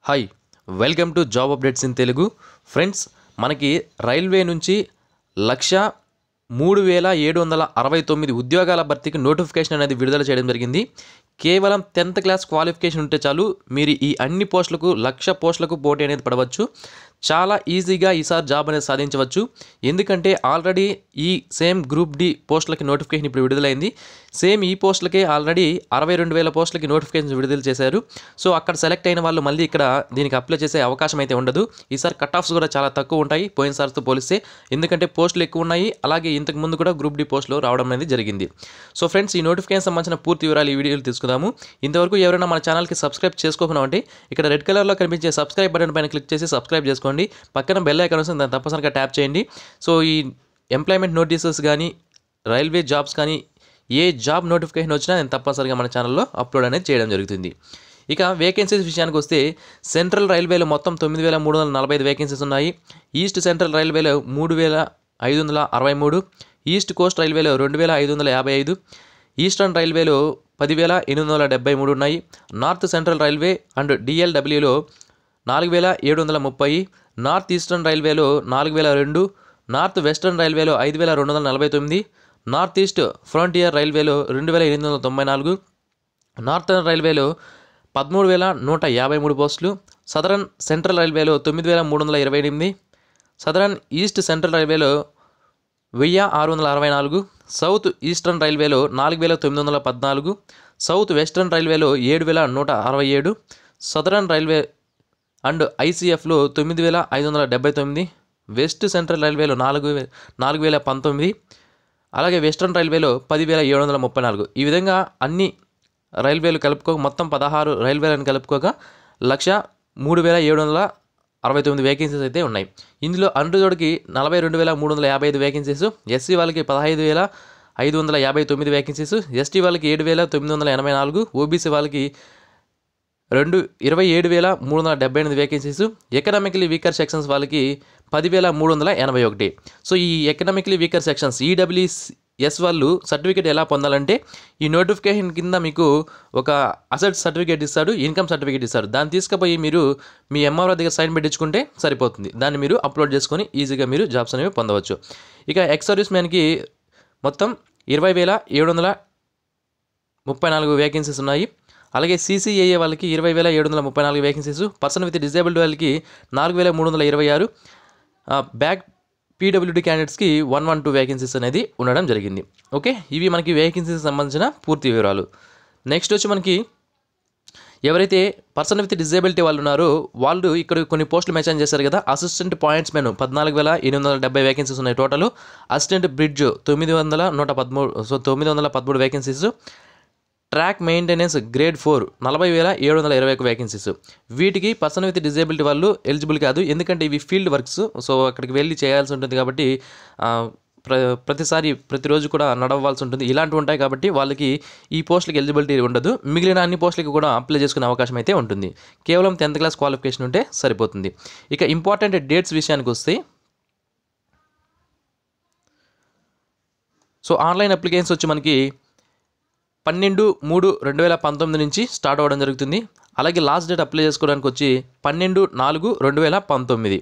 Hi welcome to job updates in Telugu. Friends, మనకి railway నుంచి 1,03,769 ఉద్యోగాల భర్తీకి నోటిఫికేషన్ అనేది విడుదల చేయడం జరిగింది. కేవలం 10th క్లాస్ క్వాలిఫికేషన్ ఉంటే చాలు మీరు ఈ అన్ని పోస్టులకు 1,00,000 పోస్టులకు పోటీ అనేది పడవచ్చు. చాలా ఈజీగా ఈసారి జాబ్ అనేది సాధించవచ్చు. ఎందుకంటే ఆల్రెడీ ఈ సేమ్ గ్రూప్ డి పోస్టులకి నోటిఫికేషన్ ఇప్పుడు విడుదలైంది. సేమ్ ఈ పోస్టులకే ఆల్రెడీ 62,000 పోస్టులకి నోటిఫికేషన్ విడుదల చేశారు. సో అక్కడ సెలెక్ట్ అయిన వాళ్ళు మళ్ళీ ఇక్కడ దీనికి అప్లై చేసే అవకాశం అయితే ఉండదు. ఈసారి కట్ ఆఫ్స్ కూడా చాలా తక్కువ ఉంటాయి పోయినసారితో పోలిస్తే. ఎందుకంటే పోస్టులు ఎక్కువ ఉన్నాయి, అలాగే ఇంతకు ముందు కూడా గ్రూప్ డి పోస్టులు రావడం అనేది జరిగింది. సో ఫ్రెండ్స్, ఈ నోటిఫికేషన్ సంబంధించిన పూర్తి వివరాలు ఈ వీడియోలో తీసుకుందాము. ఇంతవరకు ఎవరైనా మన ఛానల్కి సబ్స్క్రైబ్ చేసుకోకుండా ఉంటే ఇక్కడ రెడ్ కలర్లో కనిపించే సబ్స్క్రైబ్ బటన్ పైన క్లిక్ చేసి సబ్స్క్రైబ్ చేసుకోండి. పక్కన బెల్ ఐకాన్ వస్తుంది, దాన్ని తప్పనిసరిగా ట్యాప్ చేయండి. సో ఈ ఎంప్లాయ్మెంట్ నోటీసెస్ కానీ రైల్వే జాబ్స్ కానీ ఏ జాబ్ నోటిఫికేషన్ వచ్చినా నేను తప్పనిసరిగా మన ఛానల్లో అప్లోడ్ అనేది చేయడం జరుగుతుంది. ఇక వేకెన్సీస్ విషయానికి వస్తే సెంట్రల్ రైల్వేలో మొత్తం 9,345 వేకెన్సీస్ ఉన్నాయి. ఈస్ట్ సెంట్రల్ రైల్వేలో 3,563, ఈస్ట్ కోస్ట్ రైల్వేలో 2,555, ఈస్టర్న్ రైల్వేలో 10,873 ఉన్నాయి. నార్త్ సెంట్రల్ రైల్వే అండ్ డిఎల్డబ్ల్యూలో 4,730, నార్త్ ఈస్టర్న్ రైల్వేలో 4,002, నార్త్ వెస్టర్న్ రైల్వేలో 5,249, నార్త్ ఈస్ట్ ఫ్రంటియర్ రైల్వేలో 2,894, నార్థర్న్ రైల్వేలో 13,153 పోస్టులు, సదరన్ సెంట్రల్ రైల్వేలో 9,328, సదరన్ ఈస్ట్ సెంట్రల్ రైల్వేలో 1,664, సౌత్ ఈస్టర్న్ రైల్వేలో 4,914, సౌత్ వెస్టర్న్ రైల్వేలో 7,167, సదరన్ రైల్వే అండ్ ఐసీఎఫ్లో 9,579, వెస్ట్ సెంట్రల్ రైల్వేలో 4,019, అలాగే వెస్ట్రన్ రైల్వేలో 10,734. ఈ విధంగా అన్ని రైల్వేలు కలుపుకోక మొత్తం 16 రైల్వేలను కలుపుకోక 1,03,769 వేకెన్సీస్ అయితే ఉన్నాయి. ఇందులో అన్రిజర్వ్డ్కి 42,355 వేకెన్సీస్, ఎస్సీ వాళ్ళకి 15,559 వేకెన్సీస్, ఎస్టీ వాళ్ళకి 7,984, ఓబీసీ వాళ్ళకి 27,378 వేకెన్సీస్, ఎకనామికలీ వీకర్ సెక్షన్స్ వాళ్ళకి 10,381. సో ఈ ఎకనామికలీ వీకర్ సెక్షన్స్ ఈడబ్ల్యూఎస్ వాళ్ళు సర్టిఫికేట్ ఎలా పొందాలంటే ఈ నోటిఫికేషన్ కింద మీకు ఒక అసెట్ సర్టిఫికేట్ ఇస్తాడు, ఇన్కమ్ సర్టిఫికేట్ ఇస్తాడు. దాన్ని తీసుకుపోయి మీరు మీ ఎంఆర్ఓ దగ్గర సైన్ పెట్టించుకుంటే సరిపోతుంది. దాన్ని మీరు అప్లోడ్ చేసుకొని ఈజీగా మీరు జాబ్స్ అనేవి పొందవచ్చు. ఇక ఎక్స్ సర్వీస్ మ్యాన్కి మొత్తం 20,734 వేకెన్సీస్ ఉన్నాయి. అలాగే సీసీఏఏ వాళ్ళకి 20,734 వేకెన్సీస్, పర్సన్ విత్ డిజేబుల్డ్ వాళ్ళకి 4,326, బ్యాక్ పీడబ్ల్యూడీ క్యాండిడేట్స్కి 112 వేకెన్సీస్ అనేది ఉండడం జరిగింది. ఓకే, ఇవి మనకి వేకెన్సీస్ సంబంధించిన పూర్తి వివరాలు. నెక్స్ట్ వచ్చి మనకి ఎవరైతే పర్సన్ విత్ డిజేబిలిటీ వాళ్ళు ఉన్నారో వాళ్ళు ఇక్కడ కొన్ని పోస్టులు మెన్షన్ చేశారు కదా. అసిస్టెంట్ పాయింట్స్ మెన్ 14,870 వేకెన్సీస్ ఉన్నాయి total. Assistant bridge 913 vacancies. Track maintenance grade 4 40,721 vacancies. వీటికి పర్సన్ విత్ డిజేబిలిటీ వాళ్ళు ఎలిజిబుల్ కాదు, ఎందుకంటే ఇవి ఫీల్డ్ వర్క్స్. సో అక్కడికి వెళ్ళి చేయాల్సి ఉంటుంది కాబట్టి ప్రతిరోజు కూడా నడవాల్సి ఉంటుంది, ఇలాంటివి ఉంటాయి కాబట్టి వాళ్ళకి ఈ పోస్టులకి ఎలిజిబిలిటీ ఉండదు. మిగిలిన అన్ని పోస్టులకి కూడా అప్లై చేసుకునే అవకాశం అయితే ఉంటుంది. కేవలం 10th క్లాస్ క్వాలిఫికేషన్ ఉంటే సరిపోతుంది. ఇక ఇంపార్టెంట్ డేట్స్ విషయానికి వస్తే, సో ఆన్లైన్ అప్లికేషన్స్ వచ్చి మనకి 12/3/2019 నుంచి స్టార్ట్ అవ్వడం జరుగుతుంది. అలాగే లాస్ట్ డేట్ అప్లై చేసుకోవడానికి వచ్చి 12/4/2019.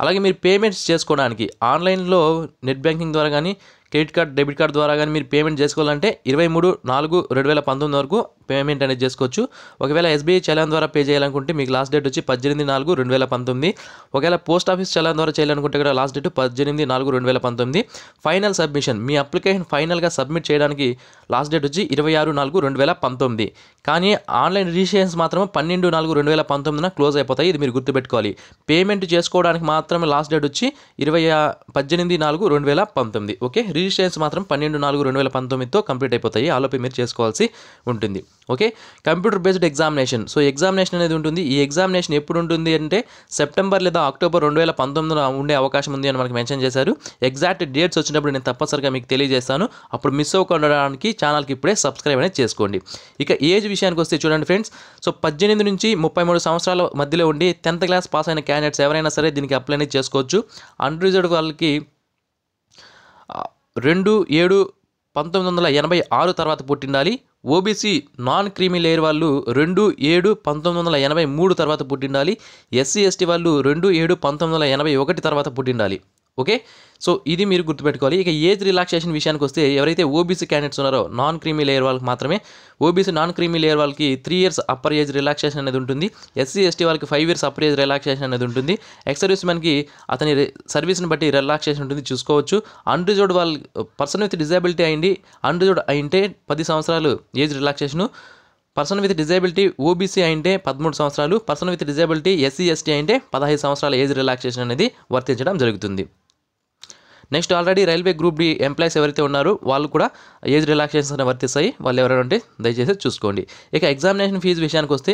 అలాగే మీరు పేమెంట్స్ చేసుకోవడానికి ఆన్లైన్లో నెట్ బ్యాంకింగ్ ద్వారా కానీ క్రెడిట్ కార్డ్ డెబిట్ కార్డ్ ద్వారా కానీ మీరు పేమెంట్ చేసుకోవాలంటే 23/4/2019 వరకు పేమెంట్ అనేది చేసుకోవచ్చు. ఒకవేళ ఎస్బీఐ చలాన్ ద్వారా పే చేయాలనుకుంటే మీకు లాస్ట్ డేట్ వచ్చి 18/4/2019. ఒకవేళ పోస్ట్ ఆఫీస్ చలాన్ ద్వారా చేయాలనుకుంటే కూడా లాస్ట్ డేట్ 18/4/2019. ఫైనల్ సబ్మిషన్, మీ అప్లికేషన్ ఫైనల్గా సబ్మిట్ చేయడానికి లాస్ట్ డేట్ వచ్చి 26/4/2019. కానీ ఆన్లైన్ రిజిస్ట్రేషన్స్ మాత్రం 12/4/2019 క్లోజ్ అయిపోతాయి. ఇది మీరు గుర్తుపెట్టుకోవాలి. పేమెంట్ చేసుకోవడానికి మాత్రమే లాస్ట్ డేట్ వచ్చి 18/4/2019. ఓకే, రిజిస్ట్రేషన్స్ మాత్రం 12/4/2019తో కంప్లీట్ అయిపోతాయి. ఆలోపే మీరు చేసుకోవాల్సి ఉంటుంది. Okay, computer based examination. So examination అనేది ఉంటుంది. ఈ ఎగ్జామినేషన్ ఎప్పుడు ఉంటుంది అంటే సెప్టెంబర్ లేదా అక్టోబర్ 2019 ఉండే అవకాశం ఉంది అని మనకి మెన్షన్ చేశారు. ఎగ్జాక్ట్ డేట్స్ వచ్చినప్పుడు నేను తప్పనిసరిగా మీకు తెలియజేస్తాను. అప్పుడు మిస్ అవ్వకుండా ఛానల్కి ఇప్పుడే సబ్స్క్రైబ్ అనేది చేసుకోండి. ఇక ఏజ్ విషయానికి వస్తే చూడండి ఫ్రెండ్స్, సో 18 నుంచి 33 సంవత్సరాల మధ్యలో ఉండి 10th క్లాస్ పాస్ అయిన క్యాండిడేట్స్ ఎవరైనా సరే దీనికి అప్లై అనేది చేసుకోవచ్చు. అన్రిజర్వ్డ్ వాళ్ళకి 2/7/1986 తర్వాత పుట్టిండాలి. ఓబీసీ నాన్ క్రీమీ లేయర్ వాళ్ళు 2/7/1983 తర్వాత పుట్టిండాలి. ఎస్సీ ఎస్టీ వాళ్ళు 2/7/1981 తర్వాత పుట్టిండాలి. ఓకే, సో ఇది మీరు గుర్తుపెట్టుకోవాలి. ఇక ఏజ్ రిలాక్సేషన్ విషయానికి వస్తే ఎవరైతే ఓబీసీ క్యాండిడేట్స్ ఉన్నారో నాన్ క్రీమీ లేయర్ వాళ్ళకి మాత్రమే, ఓబీసీ నాన్ క్రీమీ లేయర్ వాళ్ళకి 3 years అప్పర్ ఏజ్ రిలాక్సేషన్ అనేది ఉంటుంది. ఎస్సీ ఎస్టీ వాళ్ళకి 5 years అప్పర్ ఏజ్ రిలాక్సేషన్ అనేది ఉంటుంది. ఎక్స్ సర్వీస్ మ్యాన్కి అతని సర్వీస్ని బట్టి రిలాక్సేషన్ ఉంటుంది, చూసుకోవచ్చు. అన్రిజర్వ్డ్ వాళ్ళ పర్సన్ విత్ డిజేబిలిటీ అయింది, అన్రిజర్వ్డ్ అయింటే 10 సంవత్సరాలు age relaxation. Person with disability OBC అయింటే 13 సంవత్సరాలు, person with disability SC ST అయింటే 15 సంవత్సరాల ఏజ్ రిలాక్సేషన్ అనేది వర్తించడం జరుగుతుంది. Next already railway group D employees ఎవరైతే ఉన్నారో వాళ్ళు కూడా ఏజ్ రిలాక్సేషన్స్ అనేవి వర్తిస్తాయి. వాళ్ళు ఎవరైనా ఉంటే దయచేసి చూసుకోండి. ఇక ఎగ్జామినేషన్ ఫీజు విషయానికి వస్తే,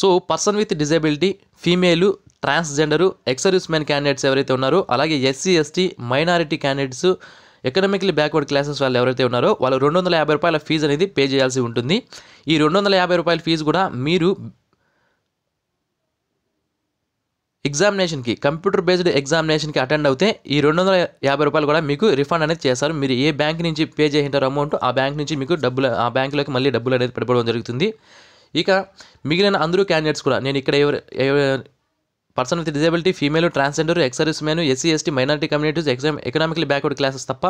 so person with disability, female, transgender, ex service man candidates ఎవరైతే ఉన్నారో, అలాగే SC ST, minority candidates, economically backward classes వాళ్ళు ఎవరైతే ఉన్నారో వాళ్ళు ₹250 ఫీజు అనేది పే చేయాల్సి ఉంటుంది. ఈ ₹250 ఫీజు కూడా మీరు ఎగ్జామినేషన్కి, కంప్యూటర్ బేస్డ్ ఎగ్జామినేషన్కి అటెండ్ అవుతే ఈ ₹250 కూడా మీకు రిఫండ్ అనేది చేస్తారు. మీరు ఏ బ్యాంక్ నుంచి పే చేసింటారు అమౌంట్, ఆ బ్యాంక్ నుంచి మీకు డబ్బులు, ఆ బ్యాంకులోకి మళ్ళీ డబ్బులు అనేది పడిపోవడం జరుగుతుంది. ఇక మిగిలిన అందరూ క్యాండిడేట్స్ కూడా, నేను ఇక్కడ person with disability, female, transgender, ex service man, SC ST, minority communities, economically backward classes తప్ప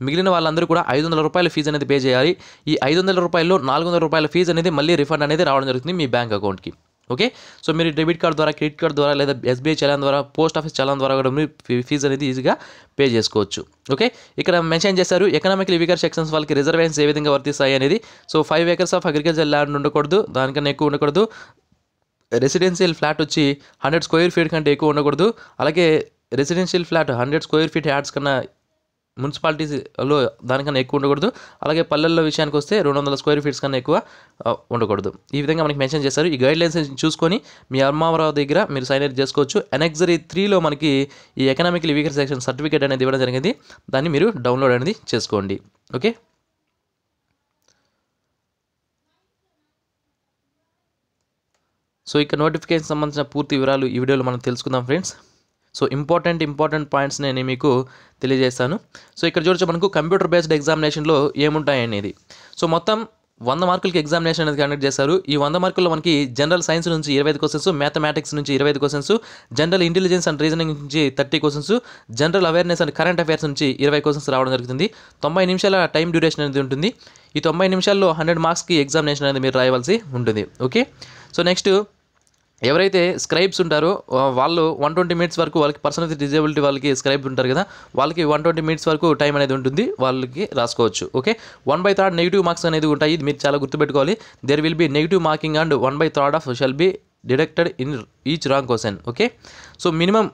మిగిలిన వాళ్ళందరూ కూడా ₹500 ఫీజు అనేది పే చేయాలి. ఈ ₹500లో ₹400 ఫీజు అనేది మళ్ళీ రిఫండ్ అనేది రావడం జరుగుతుంది మీ బ్యాంక్ అకౌంట్కి. ఓకే, సో మీరు డెబిట్ కార్డ్ ద్వారా, క్రెడిట్ కార్డ్ ద్వారా, లేదా ఎస్బీఐ చలాన్ ద్వారా, పోస్ట్ ఆఫీస్ చలాన్ ద్వారా కూడా మీరు ఫీజు అనేది ఈజీగా పే చేసుకోవచ్చు. ఓకే, ఇక్కడ మెన్షన్ చేశారు ఎకనామికలీ వీకర్ సెక్షన్స్ వాళ్ళకి రిజర్వేషన్స్ ఏ విధంగా వర్తిస్తాయి అనేది. So 5 acres of agriculture land ఉండకూడదు, దానికన్నా ఎక్కువ ఉండకూడదు. రెసిడెన్షియల్ ఫ్లాట్ వచ్చి 100 square feet కంటే ఎక్కువ ఉండకూడదు. అలాగే residential flat 100 square feet yards కన్నా మున్సిపాలిటీస్లో దానికన్నా ఎక్కువ ఉండకూడదు. అలాగే పల్లెల్లో విషయానికి వస్తే 200 square feet కన్నా ఎక్కువ ఉండకూడదు. ఈ విధంగా మనకి మెన్షన్ చేశారు. ఈ గైడ్లైన్స్ చూసుకొని మీ అమ్మావరావు దగ్గర మీరు సైన్ అప్ చేసుకోవచ్చు. అనెక్సరీ 3లో మనకి ఈ ఎకనామికలీ వీకర్ సెక్షన్ సర్టిఫికేట్ అనేది ఇవ్వడం జరిగింది, దాన్ని మీరు డౌన్లోడ్ అనేది చేసుకోండి. ఓకే, సో ఇక నోటిఫికేషన్ సంబంధించిన పూర్తి వివరాలు ఈ వీడియోలో మనం తెలుసుకుందాం ఫ్రెండ్స్. సో ఇంపార్టెంట్ పాయింట్స్ నేను మీకు తెలియజేస్తాను. సో ఇక్కడ చూడొచ్చు మనకు కంప్యూటర్ బేస్డ్ ఎగ్జామినేషన్లో ఏముంటాయి అనేది. సో మొత్తం 100 మార్కులకి ఎగ్జామినేషన్ అనేది కండక్ట్ చేశారు. ఈ 100 మార్కుల్లో మనకి జనరల్ సైన్స్ నుంచి 25 క్వశ్చన్స్, మ్యాథమెటిక్స్ నుంచి 25 questions, general intelligence and reasoning నుంచి 30 questions, general awareness and current affairs నుంచి 20 క్వశ్చన్స్ రావడం జరుగుతుంది. 90 నిమిషాల టైం డ్యూరేషన్ అనేది ఉంటుంది. ఈ 90 నిమిషాల్లో 100 మార్క్స్కి ఎగ్జామినేషన్ అనేది మీరు రాయవలసి ఉంటుంది. ఓకే, సో నెక్స్ట్ ఎవరైతే స్క్రైబ్స్ ఉంటారో వాళ్ళు 120 minutes వరకు, వాళ్ళకి పర్సన్ విత్ డిజేబిలిటీ వాళ్ళకి స్క్రైబ్స్ ఉంటారు కదా, వాళ్ళకి 120 minutes వరకు టైం అనేది ఉంటుంది, వాళ్ళకి రాసుకోవచ్చు. ఓకే, 1/3 నెగిటివ్ మార్క్స్ అనేది ఉంటాయి, ఇది మీరు చాలా గుర్తుపెట్టుకోవాలి. There will be negative marking and 1/3 of shall be deducted in each wrong question. Okay, so minimum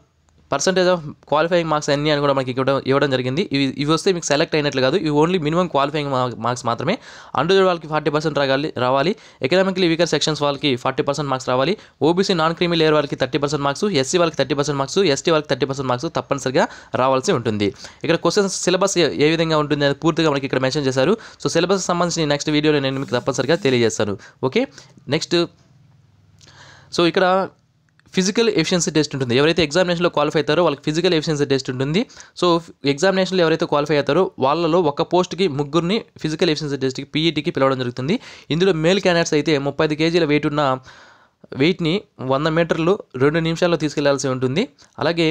percentage of qualifying marks అన్నీ అని కూడా మనకి ఇవ్వడం జరిగింది. ఇవి వస్తే మీకు సెలెక్ట్ అయినట్లు కాదు, ఇవి ఓన్లీ మినిమం క్వాలిఫైయింగ్ మార్క్స్ మాత్రమే. అండర్ వాళ్ళకి 40% రావాలి. ఎకనామికలీ వీకర్ సెక్షన్స్ వాళ్ళకి 40% మార్క్స్ రావాలి. ఓబీసీ నాన్ క్రీమీ లేయర్ వాళ్ళకి 30% మార్క్స్, ఎస్సీ వాళ్ళకి 30% మార్క్స్, ఎస్టీ వాళ్ళకి 30% మార్క్స్ తప్పనిసరిగా రావాల్సి ఉంటుంది. ఇక్కడ క్వశ్చన్స్ సిలబస్ ఏ విధంగా ఉంటుంది అనేది పూర్తిగా మనకి ఇక్కడ మెన్షన్ చేశారు. సో సిలబస్ సంబంధించి నెక్స్ట్ వీడియోలో నేను మీకు తప్పనిసరిగా తెలియజేస్తాను. ఓకే, నెక్స్ట్ సో ఇక్కడ ఫిజికల్ ఎఫిషియన్సీ టెస్ట్ ఉంటుంది. ఎవరైతే ఎగ్జామినేషన్లో క్వాలిఫై అవుతారో వాళ్ళకి ఫిజికల్ ఎఫిషియన్సీ టెస్ట్ ఉంటుంది. సో ఎగ్జామినేషన్లో ఎవరైతే క్వాలిఫై అవుతారో వాళ్ళలో ఒక పోస్ట్కి 3 ఫిజికల్ ఎఫిషియన్సీ టెస్ట్కి పీఈటీకి పిలవడం జరుగుతుంది. ఇందులో మేల్ క్యాండిడేట్స్ అయితే 35 kg వెయిట్ ఉన్న వెయిట్ని 100 మీటర్లు 2 నిమిషాల్లో తీసుకెళ్లాల్సి ఉంటుంది. అలాగే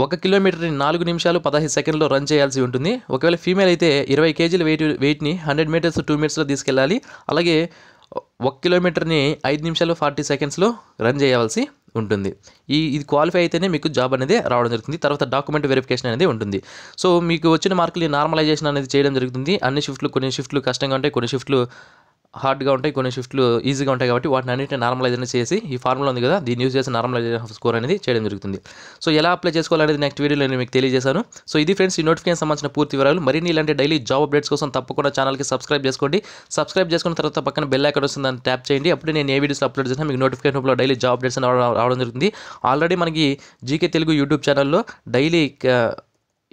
1 కిలోమీటర్ని 4 నిమిషాలు 15 సెకండ్లో రన్ చేయాల్సి ఉంటుంది. ఒకవేళ ఫీమేల్ అయితే 20 kg వెయిట్ని 100 మీటర్స్ 2 minutesలో తీసుకెళ్ళాలి. అలాగే 1 కిలోమీటర్ని 5 నిమిషాలు 40 సెకండ్స్లో రన్ చేయవలసి ఉంటుంది. ఇది క్వాలిఫై అయితేనే మీకు జాబ్ అనేది రావడం జరుగుతుంది. తర్వాత డాక్యుమెంట్ వెరిఫికేషన్ అనేది ఉంటుంది. సో మీకు వచ్చిన మార్కులు నార్మలైజేషన్ అనేది చేయడం జరుగుతుంది. అన్ని షిఫ్ట్లు, కొన్ని షిఫ్ట్లు కష్టంగా ఉంటాయి, కొన్ని షిఫ్ట్లు హార్డ్గా ఉంటాయి, కొన్ని షిఫ్ట్లు ఈజీగా ఉంటాయి. కాబట్టి వాటిని అన్నింటినీ నార్మలైజేషన్ చేసి ఈ ఫార్ములా ఉంది కదా, దీన్ని యూజ్ చేసి నార్మలైజేషన్ ఆఫ్ స్కోర్ అనేది చేయడం జరుగుతుంది. సో ఎలా అప్లై చేసుకోవాలనేది నెక్స్ట్ వీడియోలో నేను మీకు తెలియజేశాను. సో ఇది ఫ్రెండ్స్ ఈ నోటిఫికేషన్ సంబంధించిన పూర్తి వివరాలు. మరిన్ని ఇలాంటి డైలీ జాబ్ అప్డేట్స్ కోసం తప్పకుండా ఛానల్కి సబ్స్క్రైబ్ చేసుకోండి. సబ్స్క్రైబ్ చేసుకున్న తర్వాత పక్కన బెల్ ఐకాన్ వస్తుంది, దాన్ని ట్యాప్ చేయండి. అప్పుడే నేను ఏ వీడియోస్ అప్లోడ్ చేసినా మీకు నోటిఫికేషన్ రూపంలో డైలీ జాబ్ అప్డేట్స్ రావడం జరుగుతుంది. ఆల్రెడీ మనకి జీకే తెలుగు యూట్యూబ్ ఛానల్లో డైలీ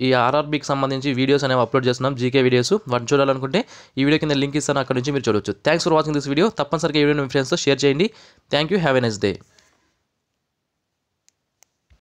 ఈ ఆర్ఆర్బీకి సంబంధించి వీడియోస్ అనేవి అప్లోడ్ చేస్తున్నాం, జీకే వీడియోస్. వాటిని చూడాలనుకుంటే ఈ వీడియో కింద లింక్ ఇస్తాను, అక్కడ నుంచి మీరు చూడవచ్చు. Thanks for watching this video. తప్పనిసరిగా ఈ వీడియోని మీ ఫ్రెండ్స్తో షేర్ చేయండి. Thank you, have a nice day.